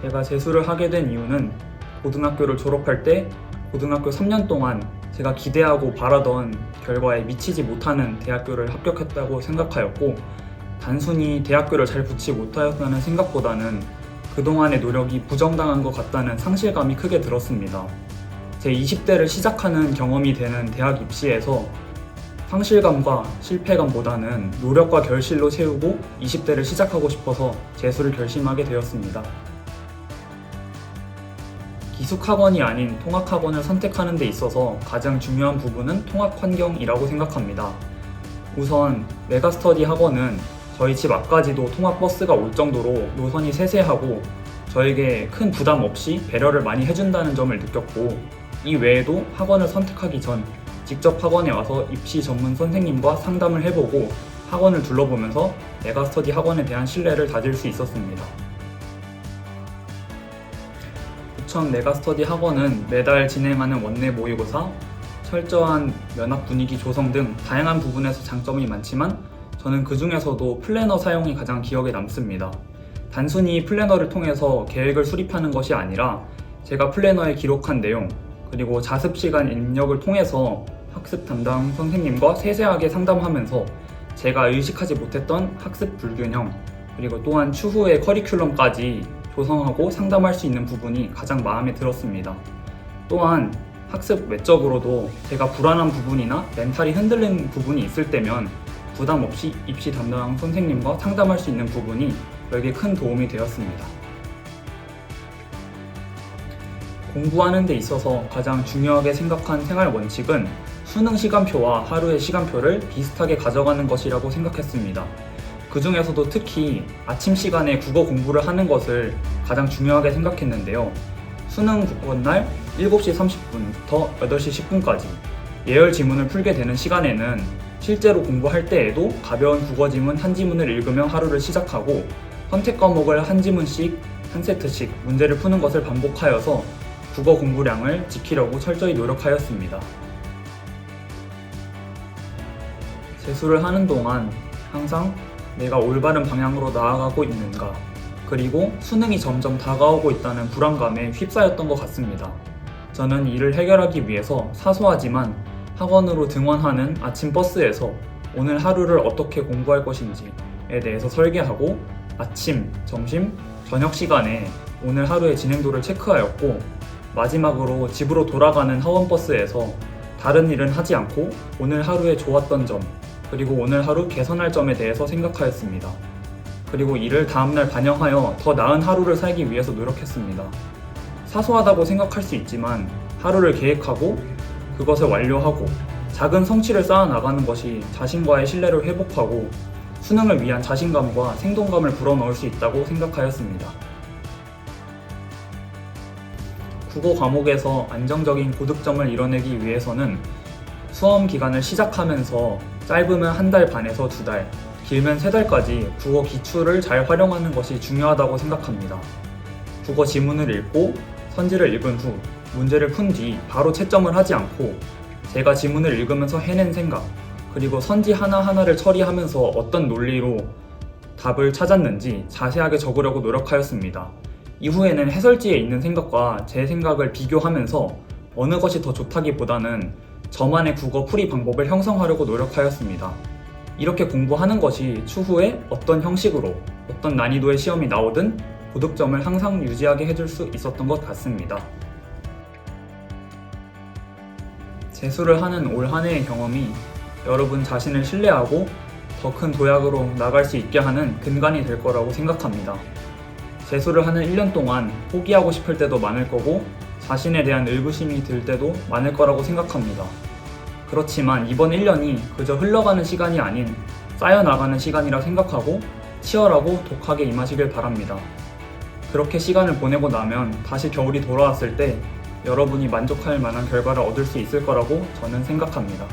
제가 재수를 하게 된 이유는 고등학교를 졸업할 때 고등학교 3년 동안 제가 기대하고 바라던 결과에 미치지 못하는 대학교를 합격했다고 생각하였고, 단순히 대학교를 잘 붙지 못하였다는 생각보다는 그동안의 노력이 부정당한 것 같다는 상실감이 크게 들었습니다. 제 20대를 시작하는 경험이 되는 대학 입시에서 상실감과 실패감보다는 노력과 결실로 채우고 20대를 시작하고 싶어서 재수를 결심하게 되었습니다. 기숙학원이 아닌 통학학원을 선택하는 데 있어서 가장 중요한 부분은 통학 환경이라고 생각합니다. 우선 메가스터디 학원은 저희 집 앞까지도 통학버스가 올 정도로 노선이 세세하고 저에게 큰 부담 없이 배려를 많이 해준다는 점을 느꼈고, 이 외에도 학원을 선택하기 전 직접 학원에 와서 입시 전문 선생님과 상담을 해보고 학원을 둘러보면서 메가스터디 학원에 대한 신뢰를 다질 수 있었습니다. 부천 메가스터디 학원은 매달 진행하는 원내 모의고사, 철저한 면학 분위기 조성 등 다양한 부분에서 장점이 많지만 저는 그 중에서도 플래너 사용이 가장 기억에 남습니다. 단순히 플래너를 통해서 계획을 수립하는 것이 아니라 제가 플래너에 기록한 내용, 그리고 자습 시간 입력을 통해서 학습 담당 선생님과 세세하게 상담하면서 제가 의식하지 못했던 학습 불균형, 그리고 또한 추후의 커리큘럼까지 조성하고 상담할 수 있는 부분이 가장 마음에 들었습니다. 또한 학습 외적으로도 제가 불안한 부분이나 멘탈이 흔들리는 부분이 있을 때면 부담 없이 입시 담당 선생님과 상담할 수 있는 부분이 저에게 큰 도움이 되었습니다. 공부하는 데 있어서 가장 중요하게 생각한 생활 원칙은 수능 시간표와 하루의 시간표를 비슷하게 가져가는 것이라고 생각했습니다. 그 중에서도 특히 아침 시간에 국어 공부를 하는 것을 가장 중요하게 생각했는데요. 수능 국어날 7시 30분부터 8시 10분까지 예열 지문을 풀게 되는 시간에는 실제로 공부할 때에도 가벼운 국어 지문 한 지문을 읽으며 하루를 시작하고 선택 과목을 한 지문씩 한 세트씩 문제를 푸는 것을 반복하여서 국어 공부량을 지키려고 철저히 노력하였습니다. 재수를 하는 동안 항상 내가 올바른 방향으로 나아가고 있는가, 그리고 수능이 점점 다가오고 있다는 불안감에 휩싸였던 것 같습니다. 저는 이를 해결하기 위해서 사소하지만 학원으로 등원하는 아침 버스에서 오늘 하루를 어떻게 공부할 것인지에 대해서 설계하고 아침, 점심, 저녁 시간에 오늘 하루의 진행도를 체크하였고, 마지막으로 집으로 돌아가는 학원버스에서 다른 일은 하지 않고 오늘 하루에 좋았던 점, 그리고 오늘 하루 개선할 점에 대해서 생각하였습니다. 그리고 이를 다음날 반영하여 더 나은 하루를 살기 위해서 노력했습니다. 사소하다고 생각할 수 있지만 하루를 계획하고 그것을 완료하고 작은 성취를 쌓아 나가는 것이 자신과의 신뢰를 회복하고 수능을 위한 자신감과 생동감을 불어넣을 수 있다고 생각하였습니다. 국어 과목에서 안정적인 고득점을 이뤄내기 위해서는 수험 기간을 시작하면서 짧으면 한 달 반에서 2달, 길면 3달까지 국어 기출을 잘 활용하는 것이 중요하다고 생각합니다. 국어 지문을 읽고 선지를 읽은 후 문제를 푼 뒤 바로 채점을 하지 않고 제가 지문을 읽으면서 해낸 생각, 그리고 선지 하나하나를 처리하면서 어떤 논리로 답을 찾았는지 자세하게 적으려고 노력하였습니다. 이후에는 해설지에 있는 생각과 제 생각을 비교하면서 어느 것이 더 좋다기보다는 저만의 국어 풀이 방법을 형성하려고 노력하였습니다. 이렇게 공부하는 것이 추후에 어떤 형식으로, 어떤 난이도의 시험이 나오든 고득점을 항상 유지하게 해줄 수 있었던 것 같습니다. 재수를 하는 올 한 해의 경험이 여러분 자신을 신뢰하고 더 큰 도약으로 나갈 수 있게 하는 근간이 될 거라고 생각합니다. 재수를 하는 1년 동안 포기하고 싶을 때도 많을 거고 자신에 대한 의구심이 들 때도 많을 거라고 생각합니다. 그렇지만 이번 1년이 그저 흘러가는 시간이 아닌 쌓여나가는 시간이라 생각하고 치열하고 독하게 임하시길 바랍니다. 그렇게 시간을 보내고 나면 다시 겨울이 돌아왔을 때 여러분이 만족할 만한 결과를 얻을 수 있을 거라고 저는 생각합니다.